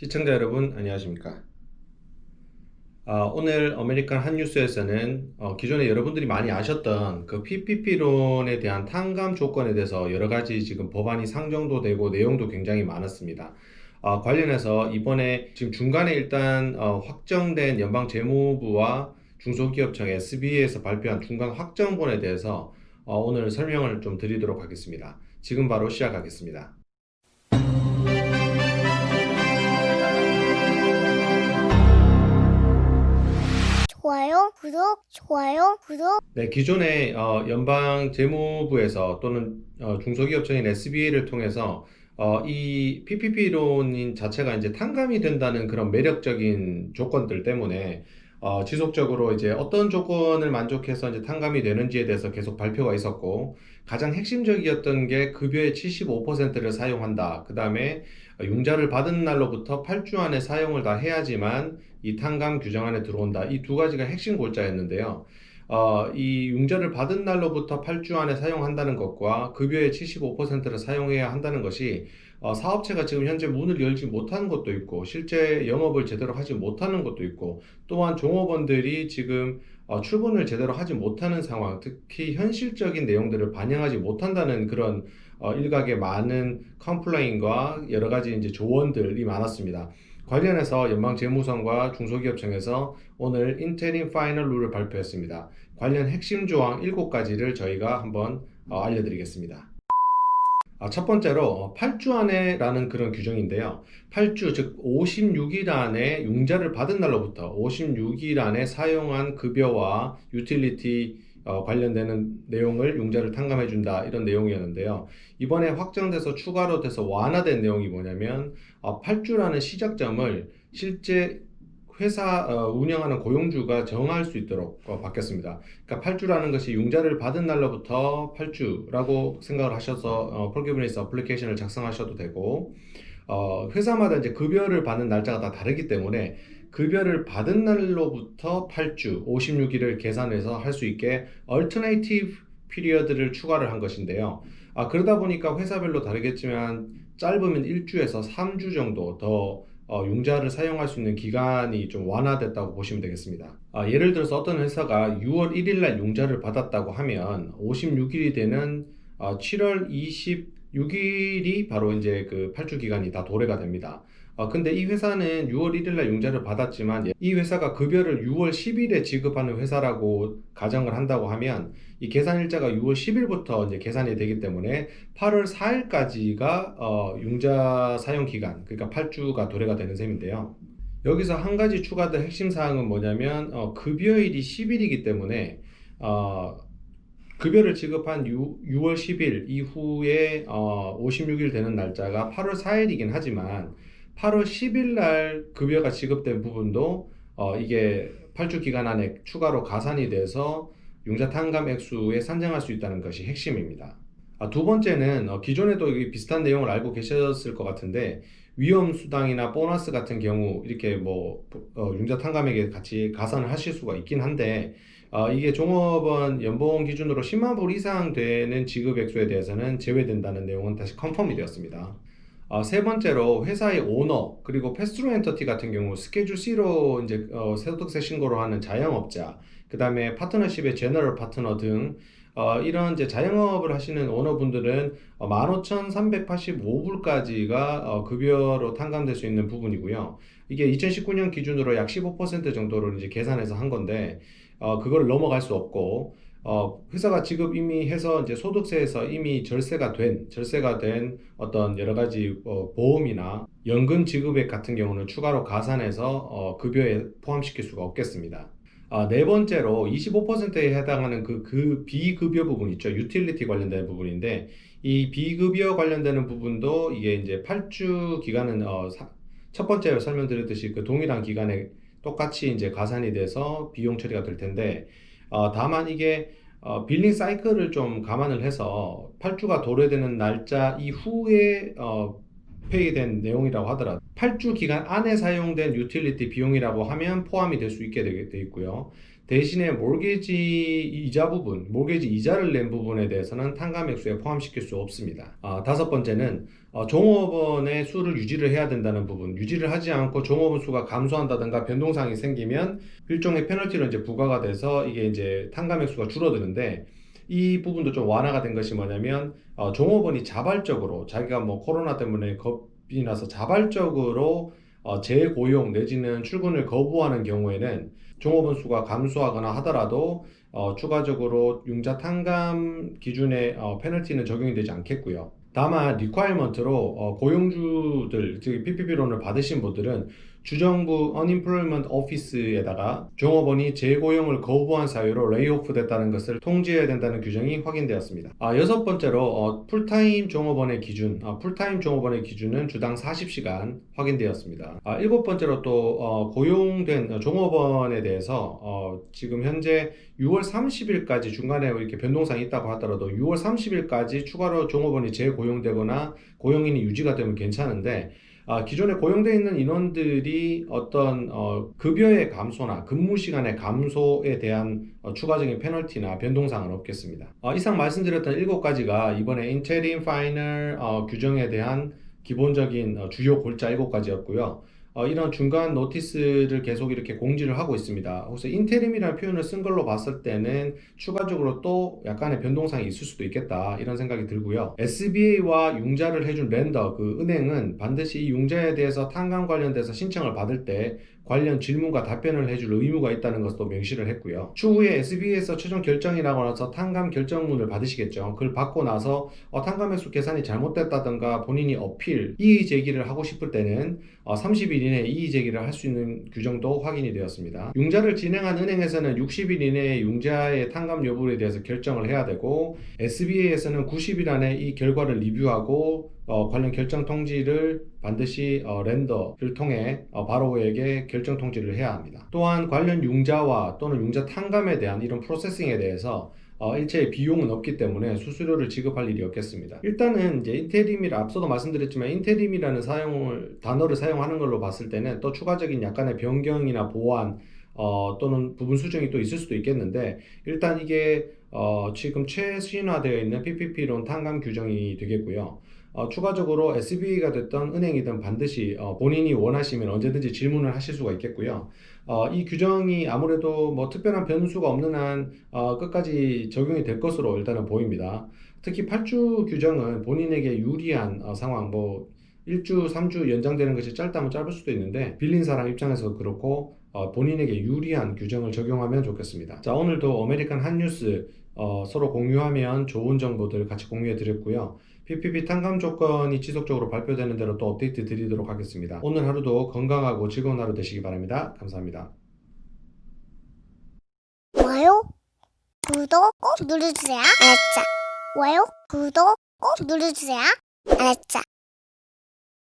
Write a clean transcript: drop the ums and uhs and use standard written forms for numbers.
시청자 여러분 안녕하십니까? 오늘 아메리칸 한뉴스에서는 기존에 여러분들이 많이 아셨던 그 PPP론에 대한 탕감 조건에 대해서 여러 가지 지금 법안이 상정도 되고 내용도 굉장히 많았습니다. 관련해서 이번에 지금 중간에 일단 확정된 연방재무부와 중소기업청 SBA에서 발표한 중간 확정본에 대해서 오늘 설명을 좀 드리도록 하겠습니다. 지금 바로 시작하겠습니다. 좋아요, 구독. 네, 기존에 연방 재무부에서 또는 중소기업청인 SBA를 통해서 이 PPP론인 자체가 이제 탕감이 된다는 그런 매력적인 조건들 때문에 지속적으로 이제 어떤 조건을 만족해서 이제 탕감이 되는지에 대해서 계속 발표가 있었고, 가장 핵심적이었던 게 급여의 75%를 사용한다. 그 다음에 융자를 받은 날로부터 8주 안에 사용을 다 해야지만 이 탕감 규정 안에 들어온다. 이 두 가지가 핵심 골자였는데요. 이 융자를 받은 날로부터 8주 안에 사용한다는 것과 급여의 75%를 사용해야 한다는 것이 사업체가 지금 현재 문을 열지 못하는 것도 있고 실제 영업을 제대로 하지 못하는 것도 있고 또한 종업원들이 지금 출근을 제대로 하지 못하는 상황, 특히 현실적인 내용들을 반영하지 못한다는 그런 일각의 많은 컴플레인과 여러 가지 이제 조언들이 많았습니다. 관련해서 연방재무성과 중소기업청에서 오늘 인테림 파이널 룰을 발표했습니다. 관련 핵심 조항 7가지를 저희가 한번 알려드리겠습니다. 첫 번째로 8주 안에라는 그런 규정인데요. 8주, 즉 56일 안에 융자를 받은 날로부터 56일 안에 사용한 급여와 유틸리티 관련되는 내용을 융자를 탕감해준다, 이런 내용이었는데요. 이번에 확정돼서 추가로 돼서 완화된 내용이 뭐냐면 8주라는 시작점을 실제 회사 운영하는 고용주가 정할 수 있도록 바뀌었습니다. 그러니까 8주라는 것이 융자를 받은 날로부터 8주라고 생각을 하셔서 forgiveness 어플리케이션을 작성하셔도 되고, 회사마다 이제 급여를 받는 날짜가 다 다르기 때문에 급여를 받은 날로부터 8주, 56일을 계산해서 할 수 있게 alternative period를 추가를 한 것인데요. 그러다 보니까 회사별로 다르겠지만 짧으면 1주에서 3주 정도 더 융자를 사용할 수 있는 기간이 좀 완화됐다고 보시면 되겠습니다. 예를 들어서 어떤 회사가 6월 1일 날 융자를 받았다고 하면 56일이 되는 7월 26일이 바로 이제 그 8주 기간이 다 도래가 됩니다. 근데 이 회사는 6월 1일 날 융자를 받았지만 이 회사가 급여를 6월 10일에 지급하는 회사라고 가정을 한다고 하면 이 계산 일자가 6월 10일부터 이제 계산이 되기 때문에 8월 4일까지가 융자 사용 기간, 그러니까 8주가 도래가 되는 셈인데요. 여기서 한 가지 추가된 핵심 사항은 뭐냐면 급여일이 10일이기 때문에 급여를 지급한 6월 10일 이후에 56일 되는 날짜가 8월 4일이긴 하지만 8월 10일 날 급여가 지급된 부분도 이게 8주 기간 안에 추가로 가산이 돼서 융자 탕감 액수에 산정할 수 있다는 것이 핵심입니다. 두 번째는 기존에도 비슷한 내용을 알고 계셨을 것 같은데, 위험수당이나 보너스 같은 경우 이렇게 뭐 융자 탕감액에 같이 가산을 하실 수가 있긴 한데, 이게 종업원 연봉 기준으로 10만 불 이상 되는 지급 액수에 대해서는 제외된다는 내용은 다시 컨펌이 되었습니다. 세 번째로 회사의 오너 그리고 패스트로 엔터티 같은 경우 스케줄 C로 이제 소득세 신고를 하는 자영업자, 그 다음에 파트너십의 제너럴 파트너 등 이런 이제 자영업을 하시는 오너분들은 15,385불까지가 급여로 탕감될 수 있는 부분이고요. 이게 2019년 기준으로 약 15% 정도를 이제 계산해서 한 건데, 그걸 넘어갈 수 없고, 회사가 지급 이미 해서 이제 소득세에서 이미 절세가 된 어떤 여러 가지 보험이나 연금 지급액 같은 경우는 추가로 가산해서 급여에 포함시킬 수가 없겠습니다. 네 번째로 25%에 해당하는 그 비급여 부분 있죠. 유틸리티 관련된 부분인데, 이 비급여 관련되는 부분도 이게 이제 8주 기간은 첫 번째 설명드렸듯이 그 동일한 기간에 똑같이 이제 가산이 돼서 비용 처리가 될 텐데, 다만 이게 빌링 사이클을 좀 감안을 해서 8주가 도래되는 날짜 이후에 페이된 내용이라고 하더라도 8주 기간 안에 사용된 유틸리티 비용이라고 하면 포함이 될 수 있게 되어 있고요. 대신에 몰게지 이자 부분, 몰게지 이자를 낸 부분에 대해서는 탕감 액수에 포함시킬 수 없습니다. 다섯 번째는 종업원의 수를 유지를 해야 된다는 부분, 유지를 하지 않고 종업원 수가 감소한다든가 변동사항이 생기면 일종의 페널티로 이제 부과가 돼서 이게 이제 탕감 액수가 줄어드는데, 이 부분도 좀 완화가 된 것이 뭐냐면 종업원이 자발적으로 자기가 뭐 코로나 때문에 겁이 나서 자발적으로 재고용 내지는 출근을 거부하는 경우에는 종업원 수가 감소하거나 하더라도 추가적으로 융자 탕감 기준의 페널티는 적용이 되지 않겠고요. 다만 리퀘어먼트로 고용주들, 즉 PPP론을 받으신 분들은 주정부 Unemployment Office에다가 종업원이 재고용을 거부한 사유로 레이오프 됐다는 것을 통지해야 된다는 규정이 확인되었습니다. 여섯 번째로 풀타임 종업원의 기준, 풀타임 종업원의 기준은 주당 40시간 확인되었습니다. 일곱 번째로 또 고용된 종업원에 대해서 지금 현재 6월 30일까지 중간에 이렇게 변동사항이 있다고 하더라도 6월 30일까지 추가로 종업원이 재고용되거나 고용인이 유지가 되면 괜찮은데, 기존에 고용되어 있는 인원들이 어떤 급여의 감소나 근무 시간의 감소에 대한 추가적인 페널티나 변동사항은 없겠습니다. 이상 말씀드렸던 7가지가 이번에 인테림 파이널 규정에 대한 기본적인 주요 골자 7가지였고요. 이런 중간 노티스를 계속 이렇게 공지를 하고 있습니다. 그래서 인테림이라는 표현을 쓴 걸로 봤을 때는 추가적으로 또 약간의 변동사항이 있을 수도 있겠다, 이런 생각이 들고요. SBA와 융자를 해준 렌더, 그 은행은 반드시 이 융자에 대해서 탕감 관련돼서 신청을 받을 때 관련 질문과 답변을 해줄 의무가 있다는 것도 명시를 했고요. 추후에 SBA에서 최종 결정이 나고 나서 탕감 결정문을 받으시겠죠. 그걸 받고 나서 탕감 액수 계산이 잘못됐다던가 본인이 어필, 이의 제기를 하고 싶을 때는 30일 이내에 이의 제기를 할 수 있는 규정도 확인이 되었습니다. 융자를 진행한 은행에서는 60일 이내에 융자의 탕감 여부에 대해서 결정을 해야 되고, SBA에서는 90일 안에 이 결과를 리뷰하고 관련 결정 통지를 반드시 렌더를 통해 바로에게 결정 통지를 해야 합니다. 또한 관련 융자와 또는 융자 탕감에 대한 이런 프로세싱에 대해서 일체의 비용은 없기 때문에 수수료를 지급할 일이 없겠습니다. 일단은 이제 인테림이라, 앞서도 말씀드렸지만 인테림이라는 단어를 사용하는 걸로 봤을 때는 또 추가적인 약간의 변경이나 보완 또는 부분 수정이 또 있을 수도 있겠는데, 일단 이게 지금 최신화되어 있는 PPP론 탕감 규정이 되겠고요. 추가적으로 SBA가 됐던 은행이든 반드시 본인이 원하시면 언제든지 질문을 하실 수가 있겠고요. 이 규정이 아무래도 뭐 특별한 변수가 없는 한 끝까지 적용이 될 것으로 일단은 보입니다. 특히 8주 규정은 본인에게 유리한 상황, 뭐 1주, 3주 연장되는 것이 짧다면 짧을 수도 있는데, 빌린 사람 입장에서 그렇고 본인에게 유리한 규정을 적용하면 좋겠습니다. 자, 오늘도 아메리칸 핫뉴스 서로 공유하면 좋은 정보들 같이 공유해 드렸고요. PPP 탕감 조건이 지속적으로 발표되는 대로 또 업데이트 드리도록 하겠습니다. 오늘 하루도 건강하고 즐거운 하루 되시기 바랍니다. 감사합니다. 좋아요, 구독 꼭 눌러주세요. 알았죠? 좋아요, 구독 꼭 눌러주세요. 알았죠?